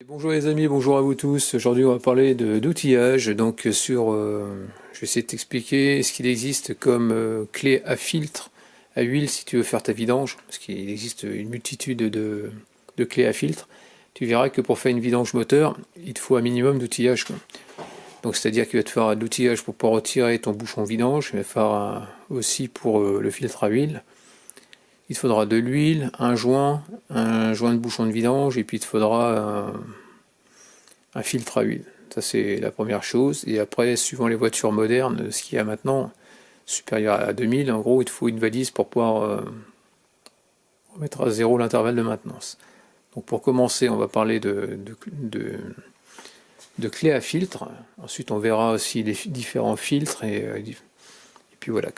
Bonjour les amis, bonjour à vous tous. Aujourd'hui on va parler d'outillage. Donc je vais essayer de t'expliquer ce qu'il existe comme clé à filtre, à huile si tu veux faire ta vidange, parce qu'il existe une multitude de clés à filtre. Tu verras que pour faire une vidange moteur, il te faut un minimum d'outillage. Donc c'est-à-dire qu'il va te faire de l'outillage pour pouvoir retirer ton bouchon vidange, il va faire aussi pour le filtre à huile. Il te faudra de l'huile, un joint de bouchon de vidange, et puis il te faudra un filtre à huile. Ça c'est la première chose. Et après, suivant les voitures modernes, ce qu'il y a maintenant, supérieur à 2000, en gros, il te faut une valise pour pouvoir mettre à zéro l'intervalle de maintenance. Donc pour commencer, on va parler de clés à filtre. Ensuite, on verra aussi les différents filtres et puis voilà.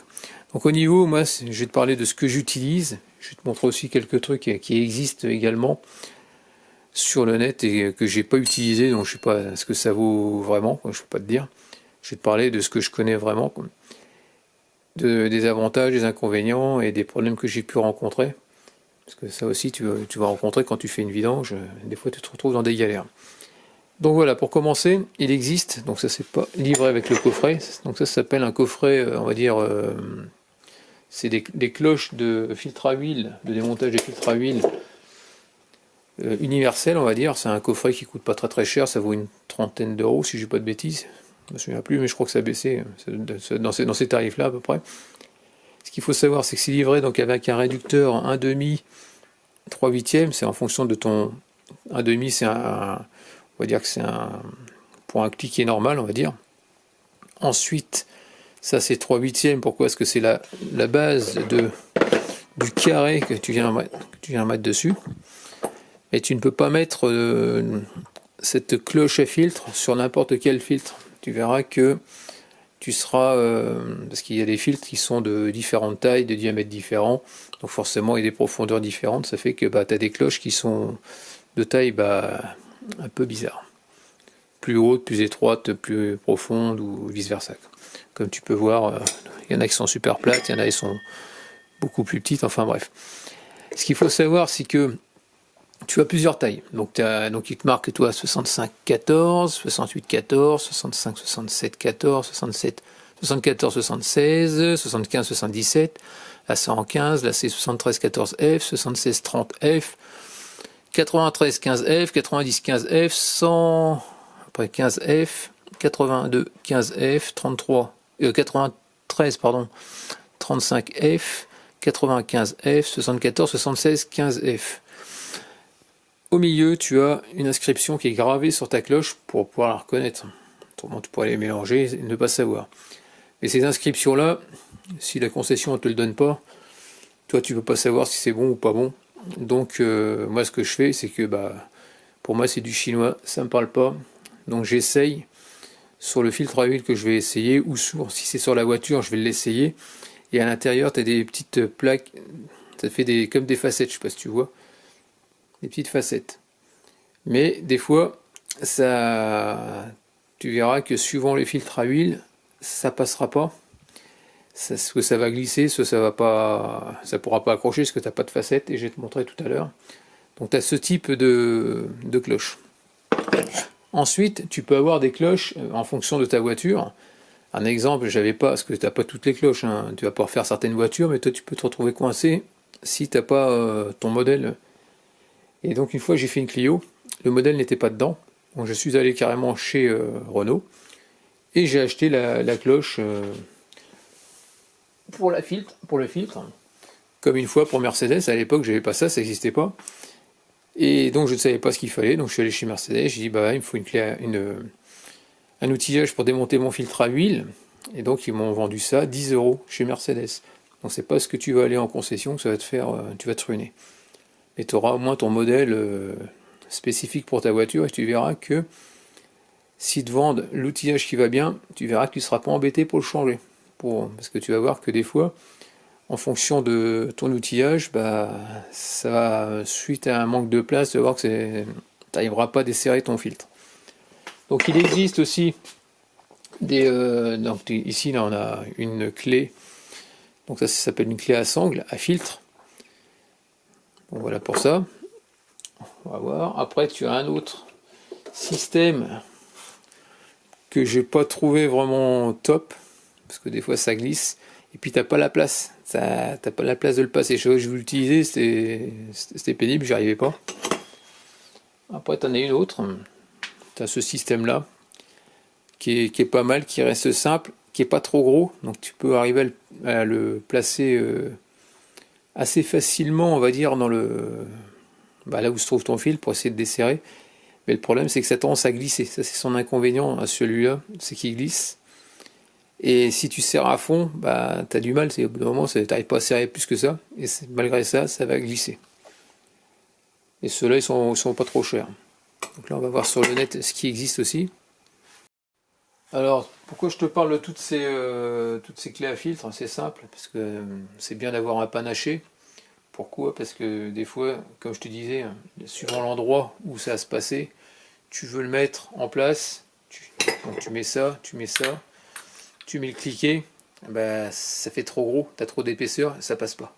Donc au niveau, moi, je vais te parler de ce que j'utilise. Je vais te montrer aussi quelques trucs qui existent également sur le net et que j'ai pas utilisé, donc je sais pas ce que ça vaut vraiment, je peux pas te dire. Je vais te parler de ce que je connais vraiment, des avantages, des inconvénients et des problèmes que j'ai pu rencontrer. Parce que ça aussi, tu vas rencontrer quand tu fais une vidange, des fois tu te retrouves dans des galères. Donc voilà, pour commencer, il existe, donc ça c'est pas livré avec le coffret, donc ça s'appelle un coffret, on va dire, c'est des cloches de filtre à huile, de démontage des filtres à huile universel, on va dire. C'est un coffret qui coûte pas très cher, ça vaut une trentaine d'euros si je dis pas de bêtises. Je me souviens plus, mais je crois que ça a baissé dans ces tarifs-là à peu près. Ce qu'il faut savoir, c'est que c'est livré donc avec un réducteur 1,5, 3/8, c'est en fonction de ton 1,5, c'est on va dire que c'est pour un cliquet normal, on va dire. Ensuite, ça c'est 3/8, pourquoi? Parce que c'est la base du carré que tu viens mettre dessus. Et tu ne peux pas mettre cette cloche à filtre sur n'importe quel filtre. Tu verras que tu seras... parce qu'il y a des filtres qui sont de différentes tailles, de diamètres différents, donc forcément il y a des profondeurs différentes, ça fait que tu as des cloches qui sont de taille un peu bizarre. Plus haute, plus étroite, plus profonde, ou vice versa. Comme tu peux voir, il y en a qui sont super plates, il y en a qui sont beaucoup plus petites, enfin bref. Ce qu'il faut savoir, c'est que tu as plusieurs tailles. Donc il te marque toi 65-14, 68-14, 65-67-14, 67 74-76, 75-77, là c'est en 15, là c'est 73-14F, 76-30F, 93-15F, 90-15F, 100 après 15F, 82-15F, 93 pardon, 35F, 95F, 74, 76, 15F. Au milieu, tu as une inscription qui est gravée sur ta cloche pour pouvoir la reconnaître. Autrement, tu pourrais les mélanger et ne pas savoir. Mais ces inscriptions-là, si la concession ne te le donne pas, toi, tu ne peux pas savoir si c'est bon ou pas bon. Donc, moi, ce que je fais, c'est que pour moi, c'est du chinois, ça ne me parle pas. Donc, j'essaye sur le filtre à huile que je vais essayer, ou si c'est sur la voiture, je vais l'essayer. Et à l'intérieur, tu as des petites plaques, ça fait comme des facettes, je ne sais pas si tu vois. Des petites facettes. Mais des fois, tu verras que suivant les filtres à huile, ça passera pas. Soit ça va glisser, soit ça pourra pas accrocher parce que tu n'as pas de facettes, et je vais te montrer tout à l'heure. Donc tu as ce type de cloche. Ensuite, tu peux avoir des cloches en fonction de ta voiture. Un exemple, j'avais pas, parce que tu n'as pas toutes les cloches, hein. Tu vas pouvoir faire certaines voitures, mais toi tu peux te retrouver coincé si tu n'as pas ton modèle. Et donc une fois j'ai fait une Clio, le modèle n'était pas dedans, donc je suis allé carrément chez Renault, et j'ai acheté la cloche pour le filtre, comme une fois pour Mercedes. À l'époque j'avais pas ça n'existait pas, et donc je ne savais pas ce qu'il fallait, donc je suis allé chez Mercedes, j'ai dit il me faut un outillage pour démonter mon filtre à huile, et donc ils m'ont vendu ça 10 € chez Mercedes. Donc c'est pas ce que tu vas aller en concession que ça va te faire, tu vas te ruiner. Et tu auras au moins ton modèle spécifique pour ta voiture, et tu verras que s'ils te vendent l'outillage qui va bien, tu verras que tu ne seras pas embêté pour le changer. Parce que tu vas voir que des fois, en fonction de ton outillage, ça va, suite à un manque de place, tu vas voir que tu n'arriveras pas à desserrer ton filtre. Donc il existe aussi donc ici là on a une clé, donc ça s'appelle une clé à sangle, à filtre. Bon, voilà pour ça. On va voir. Après, tu as un autre Système que j'ai pas trouvé vraiment top, parce que des fois ça glisse, et puis t'as pas la place. T'as pas la place de le passer. Je voulais l'utiliser, c'était pénible, j'y arrivais pas. Après t'en as une autre, t'as ce système là, qui est pas mal, qui reste simple, qui est pas trop gros, donc tu peux arriver à le placer assez facilement, on va dire, dans là où se trouve ton fil pour essayer de desserrer. Mais le problème, c'est que ça a tendance à glisser. Ça, c'est son inconvénient à celui-là, c'est qu'il glisse. Et si tu serres à fond, bah, tu as du mal. Au bout d'un moment, tu n'arrives pas à serrer plus que ça. Et malgré ça, ça va glisser. Et ceux-là, ils sont pas trop chers. Donc là, on va voir sur le net ce qui existe aussi. Alors, pourquoi je te parle de toutes ces clés à filtre? C'est simple, parce que c'est bien d'avoir un panaché. Pourquoi? Parce que des fois, comme je te disais, suivant l'endroit où ça va se passer, tu veux le mettre en place, donc tu mets ça, tu mets le cliquet, bah, ça fait trop gros, tu as trop d'épaisseur, ça passe pas.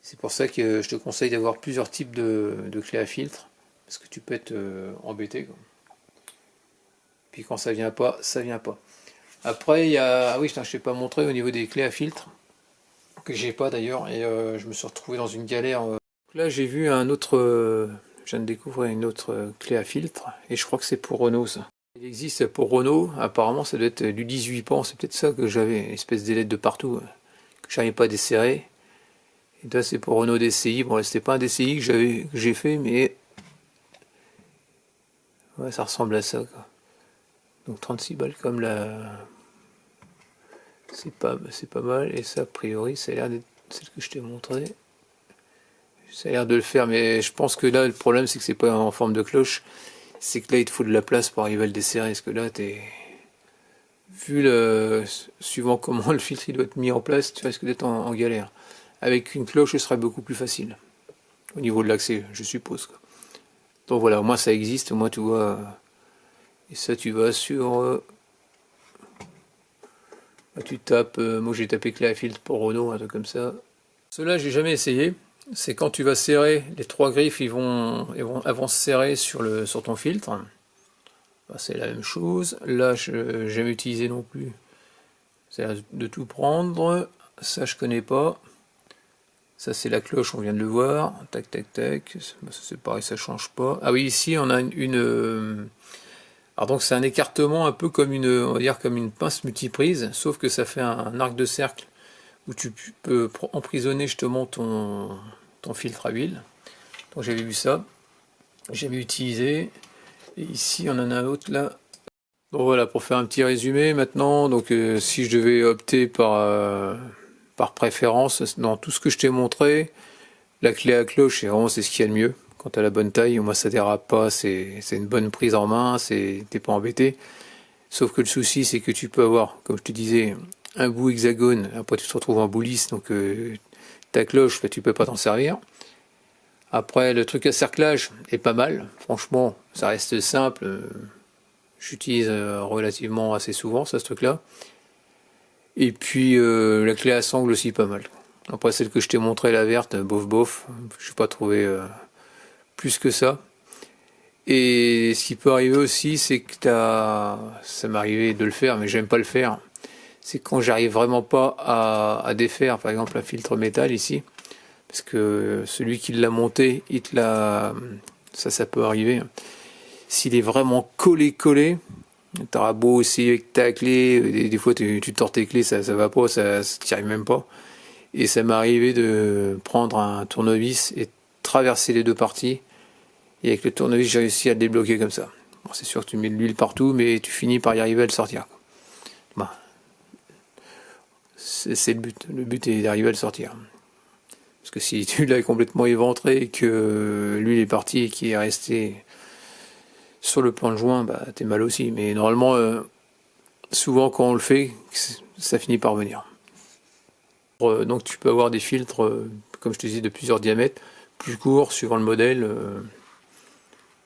C'est pour ça que je te conseille d'avoir plusieurs types de clés à filtre, parce que tu peux être embêté, quoi. Puis quand ça vient pas, ça vient pas. Après, il y a... Ah oui, je t'ai pas montré au niveau des clés à filtre, que j'ai pas d'ailleurs, et je me suis retrouvé dans une galère. Là, j'ai vu un autre... je viens de découvrir une autre clé à filtre, et je crois que c'est pour Renault, ça. Il existe pour Renault, apparemment ça doit être du 18 pans, c'est peut-être ça que j'avais, une espèce d'ailettes de partout, que j'arrivais pas à desserrer. Et là c'est pour Renault DCI, bon c'était pas un DCI que j'ai fait, mais ouais, ça ressemble à ça, quoi. Donc 36 balles comme la... C'est pas mal, et ça a priori ça a l'air d'être celle que je t'ai montré. Ça a l'air de le faire, mais je pense que là le problème c'est que c'est pas en forme de cloche. C'est que là il te faut de la place pour arriver à le desserrer, parce que là suivant comment le filtre il doit être mis en place, tu risques d'être en galère. Avec une cloche ce serait beaucoup plus facile, au niveau de l'accès, je suppose, quoi. Donc voilà, au moins ça existe, au moins tu vois, et ça tu vas sur, tu tapes, moi j'ai tapé clé à filtre pour Renault, un truc comme ça. Cela j'ai jamais essayé, c'est quand tu vas serrer, les trois griffes ils vont se serrer sur ton filtre. C'est la même chose. Là, je n'ai jamais utilisé non plus. C'est de tout prendre. Ça, je connais pas. Ça, c'est la cloche, on vient de le voir. Tac, tac, tac. Ça, c'est pareil, ça change pas. Ah oui, ici, on a alors donc, c'est un écartement un peu comme on va dire comme une pince multiprise, sauf que ça fait un arc de cercle où tu peux emprisonner justement ton filtre à huile. Donc, j'avais vu ça. J'ai jamais utilisé. Et ici, on en a un autre là. Bon voilà, pour faire un petit résumé maintenant, donc si je devais opter par préférence, dans tout ce que je t'ai montré, la clé à cloche, c'est ce qu'il y a de mieux. Quand tu as la bonne taille, moi ça dérape pas, c'est une bonne prise en main, t'es pas embêté. Sauf que le souci, c'est que tu peux avoir, comme je te disais, un bout hexagone, après tu te retrouves en bout lisse, donc ta cloche, tu peux pas t'en servir. Après, le truc à cerclage est pas mal, franchement, ça reste simple. J'utilise relativement assez souvent ça, ce truc-là. Et puis la clé à sangle aussi pas mal. Après celle que je t'ai montré, la verte, bof bof, je n'ai pas trouvé plus que ça. Et ce qui peut arriver aussi, c'est que ça m'est arrivé de le faire, mais j'aime pas le faire. C'est quand j'arrive vraiment pas à défaire, par exemple un filtre métal ici, parce que celui qui l'a monté, ça peut arriver. S'il est vraiment collé, t'auras beau essayer avec ta clé, des fois tu tords tes clés, ça va pas, ça t'y arrive même pas. Et ça m'est arrivé de prendre un tournevis et traverser les deux parties. Et avec le tournevis, j'ai réussi à le débloquer comme ça. Bon, c'est sûr que tu mets de l'huile partout, mais tu finis par y arriver à le sortir. Bah, c'est le but. Le but est d'arriver à le sortir. Parce que si tu l'as complètement éventré et que l'huile est partie et qu'il est resté sur le plan de joint, bah t'es mal aussi. Mais normalement, souvent quand on le fait, ça finit par venir. Donc tu peux avoir des filtres, comme je te disais, de plusieurs diamètres, plus courts, suivant le modèle.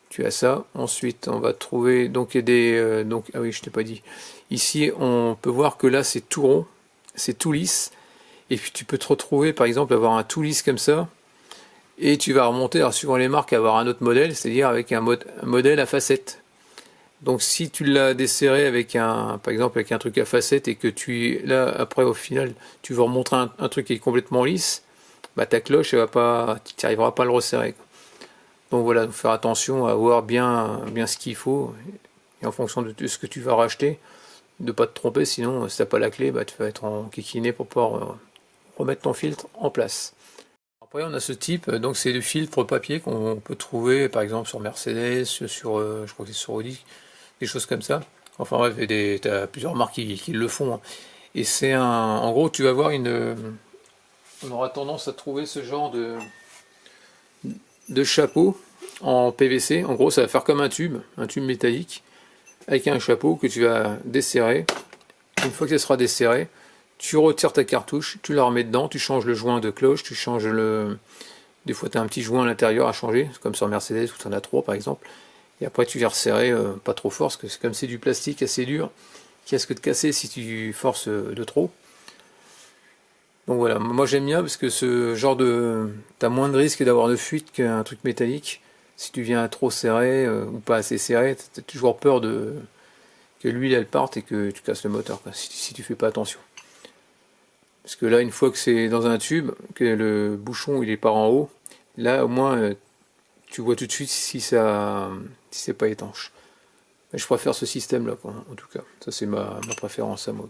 Tu as ça. Ensuite, on va trouver donc ah oui, je t'ai pas dit. Ici, on peut voir que là, c'est tout rond, c'est tout lisse. Et puis tu peux te retrouver, par exemple, avoir un tout lisse comme ça. Et tu vas remonter, alors suivant les marques, avoir un autre modèle, c'est-à-dire avec un modèle à facettes. Donc si tu l'as desserré avec par exemple avec un truc à facettes et que là après au final tu veux remontrer un truc qui est complètement lisse, bah ta cloche elle va pas, tu n'arriveras pas à le resserrer, quoi. Donc voilà, faire attention à voir bien ce qu'il faut et en fonction de ce que tu vas racheter, de pas te tromper, sinon si t'as pas la clé, bah tu vas être en kikiné pour pouvoir remettre ton filtre en place. Après on a ce type, donc c'est du filtre papier qu'on peut trouver par exemple sur Mercedes, sur je crois que c'est sur Audi, des choses comme ça. Enfin bref, t'as plusieurs marques qui le font, hein. Et c'est en gros tu vas avoir on aura tendance à trouver ce genre de chapeau en PVC. En gros ça va faire comme un tube métallique, avec un chapeau que tu vas desserrer. Une fois que ça sera desserré, tu retires ta cartouche, tu la remets dedans, tu changes le joint de cloche, tu changes des fois tu as un petit joint à l'intérieur à changer, comme sur Mercedes où tu en as 3 par exemple. Et après tu viens resserrer pas trop fort, parce que comme c'est du plastique assez dur, qui risque de casser si tu forces de trop. Donc voilà, moi j'aime bien parce que ce genre t'as moins de risque d'avoir de fuite qu'un truc métallique. Si tu viens trop serré ou pas assez serré, t'as toujours peur que l'huile elle parte et que tu casses le moteur, quoi, si tu fais pas attention. Parce que là, une fois que c'est dans un tube, que le bouchon il est par en haut, là au moins tu vois tout de suite si c'est pas étanche. Mais je préfère ce système là, quoi, en tout cas. Ça c'est ma préférence à moi.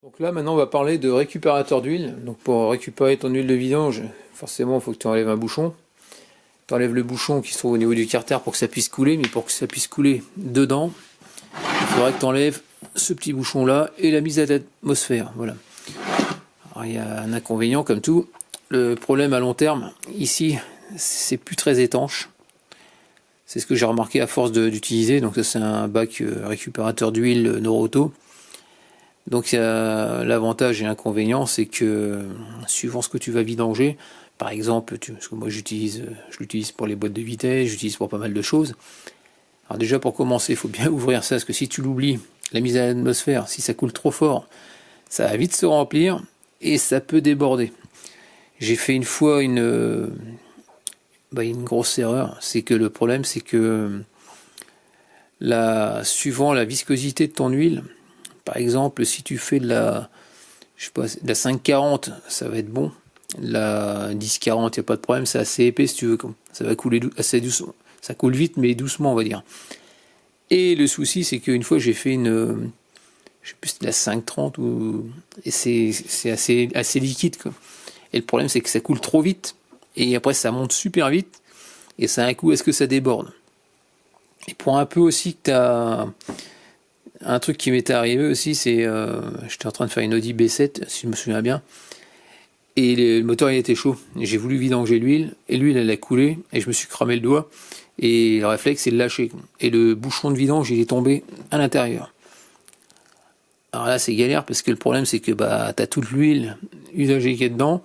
Donc là maintenant on va parler de récupérateur d'huile. Donc pour récupérer ton huile de vidange, forcément il faut que tu enlèves un bouchon. Tu enlèves le bouchon qui se trouve au niveau du carter pour que ça puisse couler, mais pour que ça puisse couler dedans, il faudra que tu enlèves ce petit bouchon là et la mise à l'atmosphère. Voilà. Alors, il y a un inconvénient comme tout. Le problème à long terme, ici, c'est plus très étanche. C'est ce que j'ai remarqué à force d'utiliser. Donc ça c'est un bac récupérateur d'huile Noroto. Donc l'avantage et l'inconvénient, c'est que suivant ce que tu vas vidanger, par exemple, parce que moi je l'utilise pour les boîtes de vitesse, j'utilise pour pas mal de choses. Alors déjà pour commencer, il faut bien ouvrir ça, parce que si tu l'oublies, la mise à l'atmosphère, si ça coule trop fort, ça va vite se remplir et ça peut déborder. J'ai fait une fois une grosse erreur, c'est que le problème c'est que suivant la viscosité de ton huile, par exemple si tu fais de la 540, ça va être bon. La 1040, il n'y a pas de problème, c'est assez épais si tu veux, ça va couler assez doucement. Ça coule vite mais doucement on va dire. Et le souci c'est qu'une fois j'ai fait je sais plus si c'était la 530 et c'est assez liquide, quoi. Et le problème c'est que ça coule trop vite et après ça monte super vite et ça a un coup est-ce que ça déborde. Et pour un peu aussi que tu as un truc qui m'était arrivé aussi, c'est j'étais en train de faire une Audi B7 si je me souviens bien, et le moteur il était chaud, j'ai voulu vidanger l'huile et l'huile elle a coulé et je me suis cramé le doigt et le réflexe c'est de lâcher et le bouchon de vidange il est tombé à l'intérieur. Alors là c'est galère parce que le problème c'est que t'as toute l'huile usagée qui est dedans,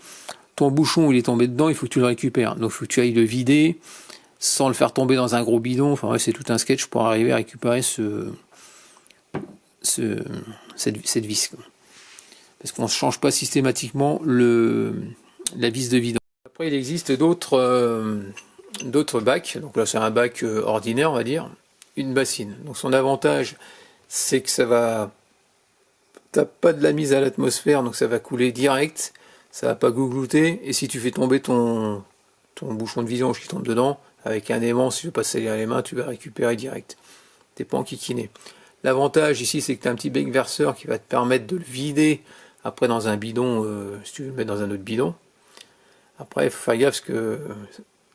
ton bouchon il est tombé dedans, il faut que tu le récupères, donc il faut que tu ailles le vider sans le faire tomber dans un gros bidon. Enfin ouais, c'est tout un sketch pour arriver à récupérer cette vis, parce qu'on ne change pas systématiquement la vis de vidange. Après il existe d'autres bacs, donc là c'est un bac ordinaire on va dire, une bassine. Donc son avantage c'est que t'as pas de la mise à l'atmosphère, donc ça va couler direct, ça va pas gouglouter, et si tu fais tomber ton bouchon de vidange qui tombe dedans, avec un aimant, si tu veux pas salir les mains, tu vas récupérer direct. T'es pas enquiquiné. L'avantage ici, c'est que tu as un petit bec verseur qui va te permettre de le vider après dans un bidon, si tu veux le mettre dans un autre bidon. Après, il faut faire gaffe parce que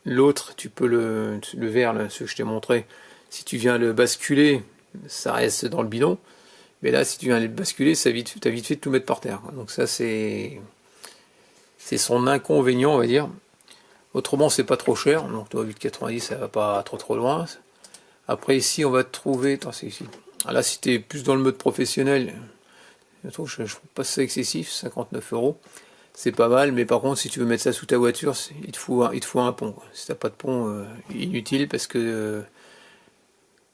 l'autre, tu peux le verre, là, ce que je t'ai montré, si tu viens le basculer, ça reste dans le bidon. Mais là, si tu viens le basculer, t'as vite fait de tout mettre par terre. Donc ça, c'est son inconvénient, on va dire. Autrement, c'est pas trop cher. Donc, 8,90, ça va pas trop loin. Après, ici, on va trouver... Attends, c'est ici. Là, si tu es plus dans le mode professionnel, je trouve pas ça excessif, 59 €. C'est pas mal, mais par contre, si tu veux mettre ça sous ta voiture, il te faut un pont, quoi. Si t'as pas de pont, inutile, parce que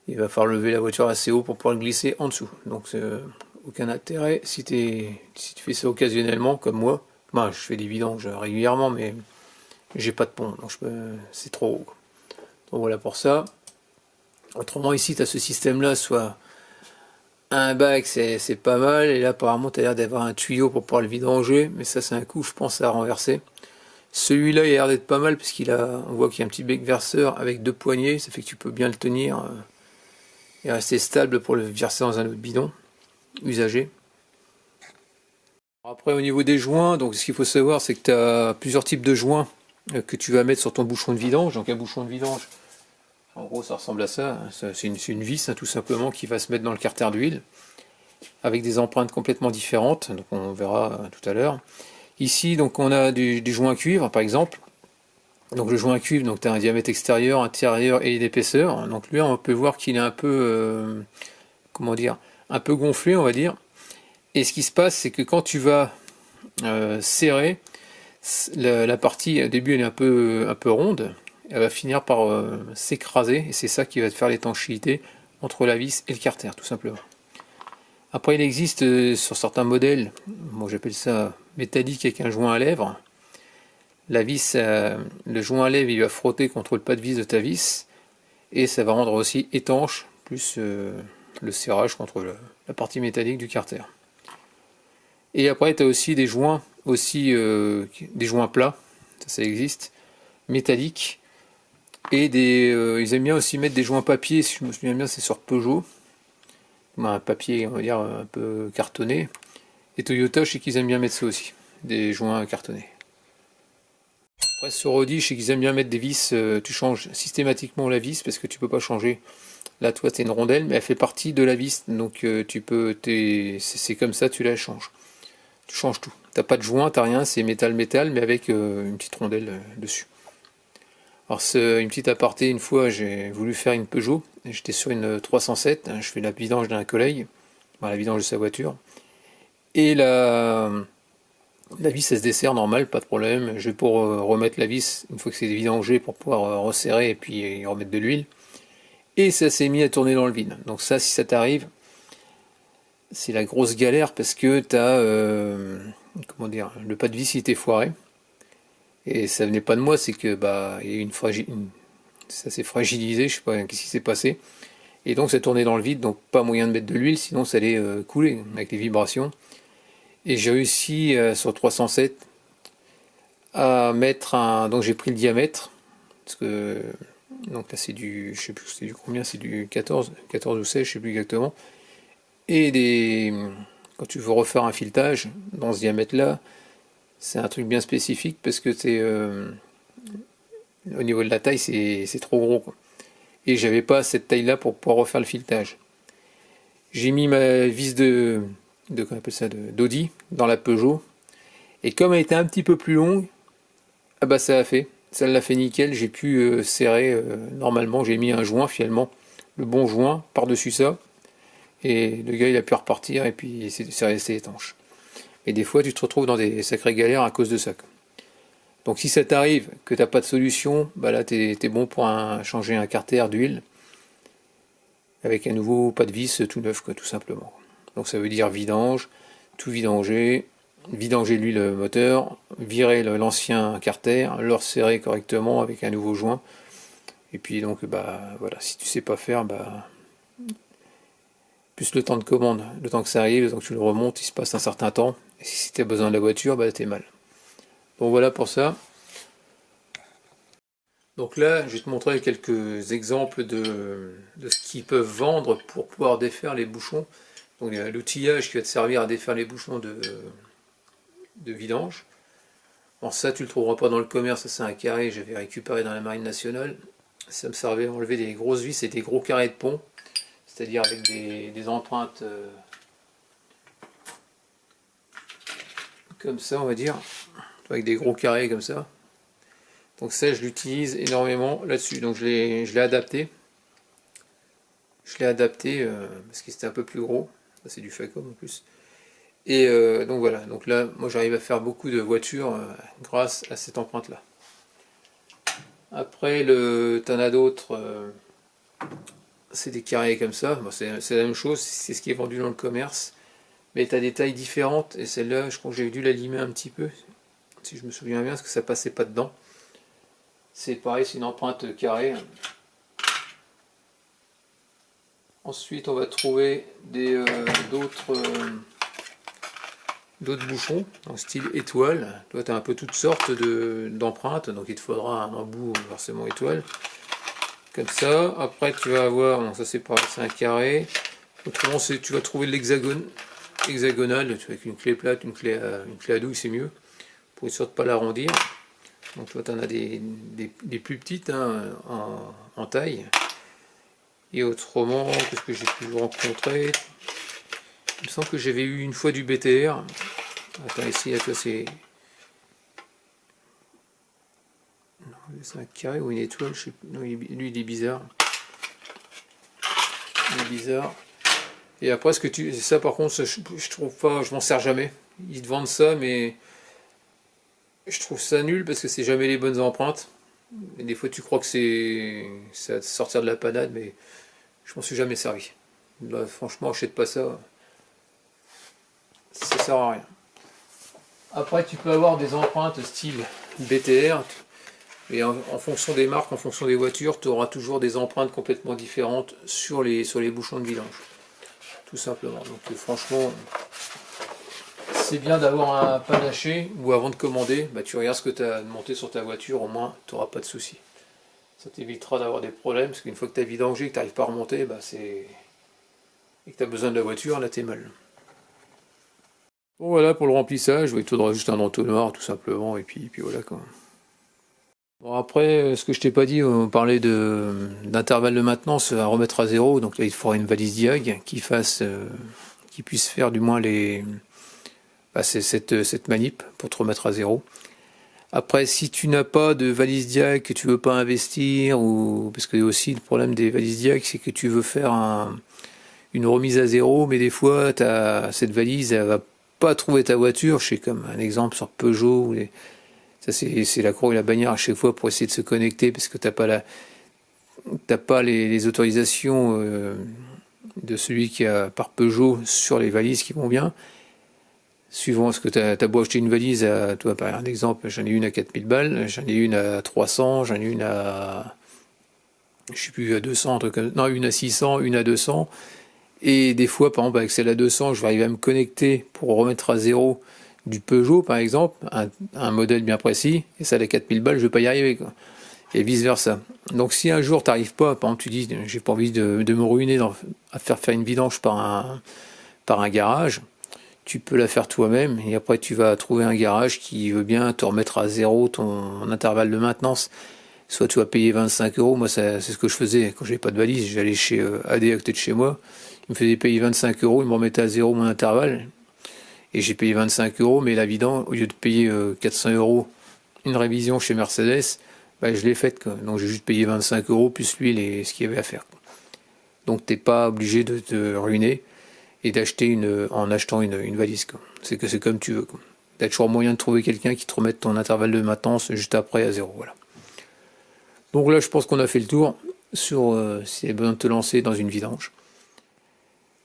il va falloir lever la voiture assez haut pour pouvoir le glisser en dessous. Donc, aucun intérêt si tu fais ça occasionnellement, comme moi. Moi, je fais des vidanges régulièrement, mais j'ai pas de pont, donc c'est trop haut, quoi. Donc voilà pour ça. Autrement, ici, tu as ce système-là, soit un bac, c'est pas mal, et là, apparemment, tu as l'air d'avoir un tuyau pour pouvoir le vidanger, mais ça, c'est un coup, je pense, à renverser. Celui-là, il a l'air d'être pas mal, parce on voit qu'il y a un petit bec verseur avec 2 poignées, ça fait que tu peux bien le tenir et rester stable pour le verser dans un autre bidon usagé. Après, au niveau des joints, donc ce qu'il faut savoir, c'est que tu as plusieurs types de joints que tu vas mettre sur ton bouchon de vidange. Donc un bouchon de vidange, en gros, ça ressemble à ça. C'est une vis, hein, tout simplement, qui va se mettre dans le carter d'huile, avec des empreintes complètement différentes. Donc on verra tout à l'heure. Ici, donc on a du joint cuivre, par exemple. Donc le joint cuivre, donc tu as un diamètre extérieur, intérieur et d'épaisseur. Donc lui, on peut voir qu'il est un peu, comment dire, un peu gonflé, on va dire. Et ce qui se passe, c'est que quand tu vas serrer, la partie au début elle est un peu ronde, elle va finir par s'écraser, et c'est ça qui va te faire l'étanchéité entre la vis et le carter, tout simplement. Après, il existe sur certains modèles, moi j'appelle ça métallique avec un joint à lèvres. La vis, le joint à lèvres, il va frotter contre le pas de vis de ta vis, et ça va rendre aussi étanche, plus le serrage contre la partie métallique du carter. Et après, tu as aussi des joints, des joints plats, ça existe, métalliques, et ils aiment bien aussi mettre des joints papier, si je me souviens bien, c'est sur Peugeot, un papier, on va dire, un peu cartonné. Et Toyota, je sais qu'ils aiment bien mettre ça aussi, des joints cartonnés. Après, sur Audi, je sais qu'ils aiment bien mettre des vis, tu changes systématiquement la vis, parce que tu peux pas changer. Là, toi, c'est une rondelle, mais elle fait partie de la vis, donc c'est comme ça, tu la changes. Tu changes tout. T'as pas de joint, t'as rien, c'est métal-métal, mais avec une petite rondelle dessus. Alors, c'est une petite aparté, une fois, j'ai voulu faire une Peugeot, j'étais sur une 307, hein, je fais la vidange d'un collègue, la vidange de sa voiture, et la vis, elle se dessert normal, pas de problème. Je vais pour remettre la vis, une fois que c'est vidangé, pour pouvoir resserrer et puis remettre de l'huile. Et ça s'est mis à tourner dans le vide. Donc ça, si ça t'arrive, c'est la grosse galère parce que t'as, comment dire, le pas de vis il était foiré. Et ça venait pas de moi, c'est que il y a ça s'est fragilisé, je sais pas qu'est-ce qui s'est passé. Et donc ça tournait dans le vide, donc pas moyen de mettre de l'huile, sinon ça allait couler avec les vibrations. Et j'ai réussi sur 307 à mettre donc j'ai pris le diamètre, parce que donc là c'est je sais plus c'est du combien, c'est du 14 ou 16, je sais plus exactement. Et quand tu veux refaire un filetage dans ce diamètre là, c'est un truc bien spécifique parce que au niveau de la taille c'est trop gros, quoi. Et j'avais pas cette taille là pour pouvoir refaire le filetage. J'ai mis ma vis comment on appelle ça, d'Audi dans la Peugeot, et comme elle était un petit peu plus longue, ça a fait. Ça l'a fait nickel, j'ai pu serrer normalement, j'ai mis un joint finalement, le bon joint par-dessus ça, et le gars il a pu repartir et puis c'est resté étanche. Et des fois tu te retrouves dans des sacrées galères à cause de ça. Donc si ça t'arrive que t'as pas de solution, là t'es bon pour changer un carter d'huile avec un nouveau pas de vis tout neuf, quoi, tout simplement. Donc ça veut dire vidange, tout vidanger, vidanger l'huile moteur, virer l'ancien carter, le resserrer correctement avec un nouveau joint. Et puis donc voilà, si tu sais pas faire, plus le temps de commande, le temps que ça arrive, le temps que tu le remontes, il se passe un certain temps. Et si tu as besoin de la voiture, t'es mal. Donc voilà pour ça. Donc là, je vais te montrer quelques exemples de ce qu'ils peuvent vendre pour pouvoir défaire les bouchons. Donc il y a l'outillage qui va te servir à défaire les bouchons de vidange. Bon, ça tu le trouveras pas dans le commerce, ça c'est un carré, j'avais récupéré dans la marine nationale. Ça me servait à enlever des grosses vis et des gros carrés de pont, c'est-à-dire avec des empreintes comme ça, on va dire, avec des gros carrés comme ça. Donc ça, je l'utilise énormément là-dessus. Donc je l'ai adapté. Je l'ai adapté parce que c'était un peu plus gros. C'est du Facom en plus. Et donc voilà. Donc là, moi j'arrive à faire beaucoup de voitures grâce à cette empreinte-là. Après, t'en as d'autres. C'est des carrés comme ça. Bon, c'est la même chose. C'est ce qui est vendu dans le commerce. Mais tu as des tailles différentes. Et celle-là, je crois que j'ai dû la limer un petit peu. Si je me souviens bien, parce que ça passait pas dedans. C'est pareil, c'est une empreinte carrée. Ensuite, on va trouver d'autres bouchons en style étoile. Toi, tu as un peu toutes sortes d'empreintes, donc il te faudra un embout forcément étoile. Comme ça. Après, tu vas avoir, bon, ça c'est pareil, c'est un carré. Autrement, tu vas trouver l'hexagone hexagonal, avec une clé plate, une clé à douille, c'est mieux, pour être sûr de ne pas l'arrondir. Donc toi, tu en as des plus petites hein, en taille. Et autrement, qu'est-ce que j'ai pu rencontrer? Il me semble que j'avais eu une fois du BTR. Attends, ici, toi, c'est un carré ou une étoile, je sais plus. Non, lui, il est bizarre. Il est bizarre. Et après, ça, par contre, je trouve pas, je m'en sers jamais. Ils te vendent ça, mais je trouve ça nul parce que c'est jamais les bonnes empreintes. Et des fois, tu crois que ça va te sortir de la panade, mais je m'en suis jamais servi. Bah, franchement, achète pas ça. Ça sert à rien. Après, tu peux avoir des empreintes style BTR. Et en fonction des marques, en fonction des voitures, tu auras toujours des empreintes complètement différentes sur les bouchons de vidange. Tout simplement. Donc franchement, c'est bien d'avoir un panaché où avant de commander, bah, tu regardes ce que tu as monté sur ta voiture, au moins tu n'auras pas de soucis. Ça t'évitera d'avoir des problèmes, parce qu'une fois que tu as vidangé et que tu n'arrives pas à remonter, bah, et que tu as besoin de la voiture, là t'es mal. Bon voilà pour le remplissage, il te faudra juste un entonnoir tout simplement, et puis voilà quoi. Bon après, ce que je t'ai pas dit, on parlait d'intervalle de maintenance à remettre à zéro, donc là il te faudra une valise Diag qui puisse faire du moins cette manip pour te remettre à zéro. Après, si tu n'as pas de valise Diag, que tu veux pas investir, parce que aussi le problème des valises Diag, c'est que tu veux faire une remise à zéro, mais des fois cette valise elle va pas trouver ta voiture. Je sais comme un exemple sur Peugeot. Ça c'est la croix et la bannière à chaque fois pour essayer de se connecter parce que t'as pas les autorisations de celui qui a par Peugeot sur les valises qui vont bien. Suivant ce que t'as beau acheter une valise toi par exemple, j'en ai une à 4000 balles, j'en ai une à 300, j'en ai une à je sais plus à 200, un truc comme, non, une à 600, une à 200. Et des fois, par exemple, avec celle à 200, je vais arriver à me connecter pour remettre à zéro du Peugeot, par exemple, un modèle bien précis, et celle à 4000 balles, je vais pas y arriver, quoi. Et vice versa. Donc si un jour t'arrives pas, par exemple tu dis j'ai pas envie de me ruiner à faire une vidange par un garage, tu peux la faire toi-même et après tu vas trouver un garage qui veut bien te remettre à zéro ton intervalle de maintenance. Soit tu vas payer 25 euros, moi c'est ce que je faisais quand j'avais pas de valise, j'allais chez AD à côté de chez moi, il me faisait payer 25 euros, il me remettait à zéro mon intervalle et j'ai payé 25 euros, mais la vidange, au lieu de payer 400 euros une révision chez Mercedes, bah, je l'ai faite, quoi. Donc j'ai juste payé 25 euros plus l'huile et ce qu'il y avait à faire, quoi. Donc t'es pas obligé de te ruiner et d'acheter en achetant une valise, quoi. C'est comme tu veux, quoi. T'as toujours moyen de trouver quelqu'un qui te remette ton intervalle de maintenance juste après à zéro, voilà. Donc là je pense qu'on a fait le tour sur s'il y a besoin de te lancer dans une vidange.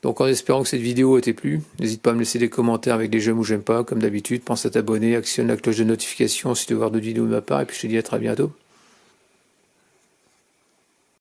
Donc en espérant que cette vidéo t'ait plu, n'hésite pas à me laisser des commentaires avec des j'aime ou j'aime pas, comme d'habitude, pense à t'abonner, actionne la cloche de notification si tu veux voir d'autres vidéos de ma part, et puis je te dis à très bientôt.